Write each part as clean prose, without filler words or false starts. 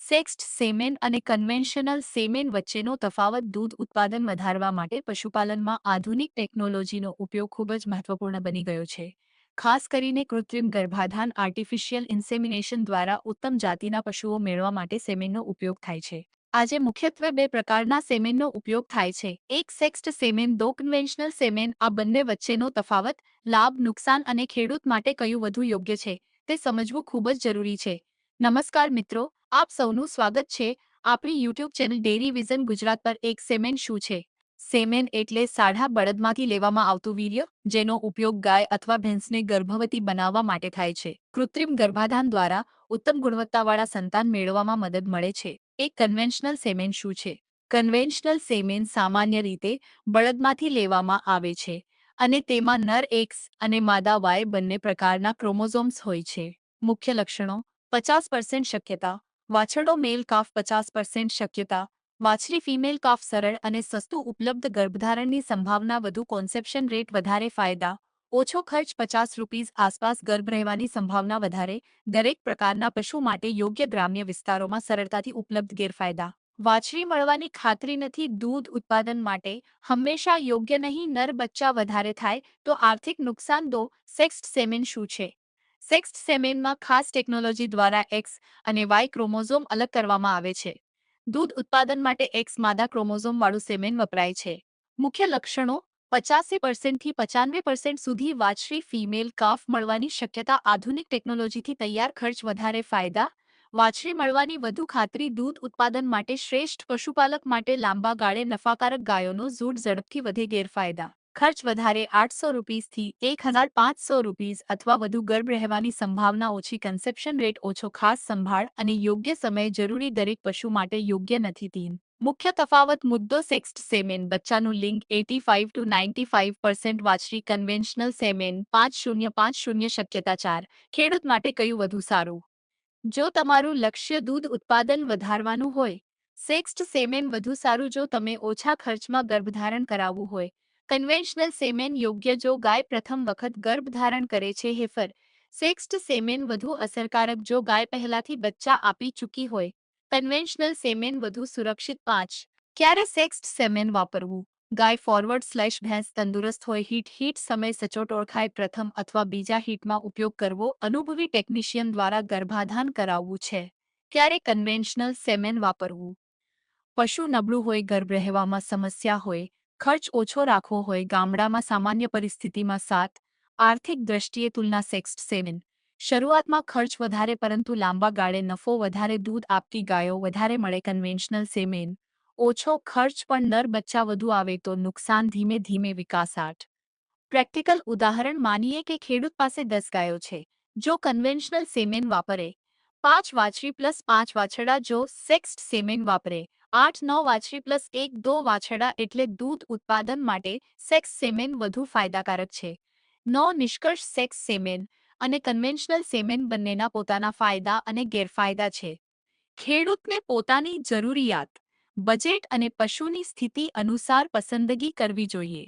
સેક્સ્ડ સેમેન અને કન્વેન્શનલ સેમેન વચ્ચેનો તફાવત દૂધ ઉત્પાદન વધારવા માટે પશુપાલનમાં આધુનિક ટેકનોલોજીનો ઉપયોગ ખૂબ જ મહત્વપૂર્ણ બની ગયો છે. ખાસ કરીને કૃત્રિમ ગર્ભાધાન આર્ટિફિશિયલ ઇન્સેમિનેશન દ્વારા ઉત્તમ જાતિના પશુઓ મેળવવા માટે સેમેનનો ઉપયોગ થાય છે. આજે મુખ્યત્વે બે પ્રકારના સેમેનનો ઉપયોગ થાય છે. એક સેક્સ્ડ સેમેન, દો કન્વેન્શનલ સેમેન. આ બંને વચ્ચેનો તફાવત, લાભ, નુકસાન અને ખેડૂત માટે કયું વધુ યોગ્ય છે તે સમજવું ખૂબ જ જરૂરી છે. નમસ્કાર મિત્રો, આપ સૌનું સ્વાગત છે આપણી YouTube channel dairy vision Gujarat પર. એક સેમેન શું છે? સેમેન એટલે સાઢા બળદમાંથી લેવામાં આવતું વીર્ય, જેનો ઉપયોગ ગાય અથવા ભેંસને ગર્ભવતી બનાવવા માટે થાય છે. કૃત્રિમ ગર્ભાધાન દ્વારા ઉત્તમ ગુણવત્તાવાળા સંતાન મેળવવામાં મદદ મળે છે. એક કન્વેન્શનલ સેમેન શું છે? કન્વેન્શનલ સેમેન સામાન્ય રીતે બળદમાંથી લેવામાં આવે છે અને તેમાં નર એક્સ અને માદા વાય બંને પ્રકારના ક્રોમોઝોમ્સ હોય છે. મુખ્ય લક્ષણો: 50% શક્યતા વાછરડો મેલ કાફ, 50% શક્યતા વાછરી ફિમેલ કાફ, સરળ અને સસ્તું ઉપલબ્ધ ગર્ભધારણની સંભાવના, વધુ કોન્સેપ્શન રેટ, વધારે ફાયદા, ઓછો ખર્ચ, ₹50 આસપાસ ગર્ભ રહેવાની સંભાવના વધારે, દરેક પ્રકારના પશુ માટે યોગ્ય, ગ્રામ્ય વિસ્તારોમાં સરળતાથી ઉપલબ્ધ. ગેરફાયદા: વાછરી મળવાની ખાતરી નથી, દૂધ ઉત્પાદન માટે હંમેશા યોગ્ય નહીં, નર બચ્ચા વધારે થાય તો આર્થિક નુકસાન. દો સેક્સ્ડ સેમેન શું છે? સેક્સ્ડ સેમેનમાં ખાસ ટેકનોલોજી દ્વારા એક્સ અને વાય ક્રોમોઝોમ અલગ કરવામાં આવે છે. દૂધ ઉત્પાદન માટે એક્સ માદા ક્રોમોઝોમવાળું સેમેન વપરાય છે. મુખ્ય લક્ષણો: 85% થી 95% સુધી વાછરી ફિમેલ કાફ મળવાની શક્યતા, આધુનિક ટેકનોલોજીથી તૈયાર, ખર્ચ વધારે. ફાયદા: વાછરી મળવાની વધુ ખાતરી, દૂધ ઉત્પાદન માટે શ્રેષ્ઠ, પશુપાલક માટે લાંબા ગાળે નફાકારક, ગાયોનો ઝૂંડ ઝડપથી વધે. ગેરફાયદા: ખર્ચ વધારે, ₹800 થી ₹1,500 અથવા વધુ, ગર્ભ રહેવાની સંભાવના ઓછી, કન્સેપ્શન રેટ ઓછો, ખાસ સંભાળ અને યોગ્ય સમય જરૂરી, દરેક પશુ માટે યોગ્ય નથી. 3 મુખ્ય તફાવત મુદ્દો: સેક્સ્ડ સેમેન બચ્ચાનું લિંગ 85 to 95%, વાછરી કન્વેન્શનલ સેમેન 5050 શક્યતા. 4 ખેડૂત માટે કયું વધુ સારું? જો તમારું લક્ષ્ય દૂધ ઉત્પાદન વધારવાનું હોય, સેક્સ્ડ સેમેન વધુ સારું. જો તમે ઓછા ખર્ચમાં ગર્ભધારણ કરાવવું હોય, કન્વેન્શનલ સેમેન યોગ્ય. જો ગાય પ્રથમ વખત ગર્ભધારણ કરે છે, હેફર, સેક્સ્ડ સેમેન વધુ અસરકારક. જો ગાય પહેલાથી બચ્ચા આપી ચૂકી હોય, કન્વેન્શનલ સેમેન વધુ સુરક્ષિત. 5 ક્યારે સેક્સ્ડ સેમેન વાપરવું? ગાય ફોરવર્ડ / ભેંસ તંદુરસ્ત હોય, હીટ સમય સચોટ ઓળખાય, પ્રથમ અથવા બીજા હીટમાં ઉપયોગ કરવો, અનુભવી ટેકનિશિયન દ્વારા ગર્ભાધાન કરાવવું છે. ક્યારે કન્વેન્શનલ સેમેન વાપરવું? પશુ નબળું હોય, ગર્ભ રહેવામાં સમસ્યા હોય, ખર્ચ ઓછો રાખવો હોય, ગામડામાં સામાન્ય પરિસ્થિતિમાં. 7 આર્થિક દ્રષ્ટિએ તુલના: સેક્સ્ડ સેમેન શરૂઆતમાં ખર્ચ વધારે પરંતુ લાંબા ગાળે નફો વધારે, દૂધ આપતી ગાયો વધારે મળે. કન્વેન્શનલ સેમેન ઓછો ખર્ચ પણ નર બચ્ચા વધુ આવે તો નુકસાન, ધીમે ધીમે વિકાસ. 8 પ્રેક્ટિકલ ઉદાહરણ: માનીએ કે ખેડૂત પાસે 10 ગાયો છે. જો કન્વેન્શનલ સેમેન વાપરે, 5 વાછરી પ્લસ 5 વાછરડા. જો સેક્સ્ડ સેમેન વાપરે, 8-9 વાછરી પ્લસ 1-2 વાછરડા. એટલે દૂધ ઉત્પાદન માટે સેક્સ સેમેન વધુ ફાયદાકારક છે. નો નિષ્કર્ષ: સેક્સ સેમેન અને કન્વેન્શનલ સેમેન બંનેના પોતાના ફાયદા અને ગેરફાયદા છે. ખેડૂતને પોતાની જરૂરિયાત, બજેટ અને પશુની સ્થિતિ અનુસાર પસંદગી કરવી જોઈએ.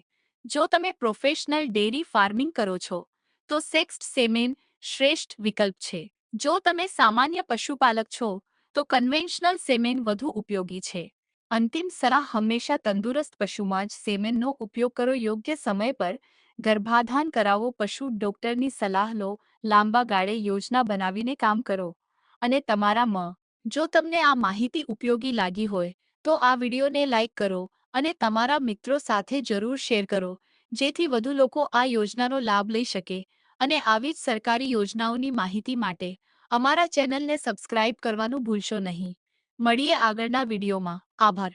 જો તમે પ્રોફેશનલ ડેરી ફાર્મિંગ કરો છો, તો સેક્સ્ડ સેમેન શ્રેષ્ઠ વિકલ્પ છે. જો તમે સામાન્ય પશુપાલક છો, તો કન્વેન્શનલ સેમેન વધુ ઉપયોગી છે. અંતિમ સલાહ: હંમેશા તંદુરસ્ત પશુમાં જ સેમેનનો ઉપયોગ કરો. યોગ્ય સમય પર ગર્ભાધાન કરાવો, પશુ ડોક્ટરની સલાહ લો, લાંબા ગાળે યોજના બનાવીને કામ કરો. અને તમારા જો તમને આ માહિતી ઉપયોગી લાગી હોય, તો આ વિડીયોને લાઇક કરો અને તમારા મિત્રો સાથે જરૂર શેર કરો, જેથી વધુ લોકો આ યોજનાનો લાભ લઈ શકે. અને આવી જ સરકારી યોજનાઓની માહિતી માટે અમારા ચેનલને સબસ્ક્રાઇબ કરવાનું ભૂલશો નહીં. મળીએ આગળના વિડીયોમાં. આભાર.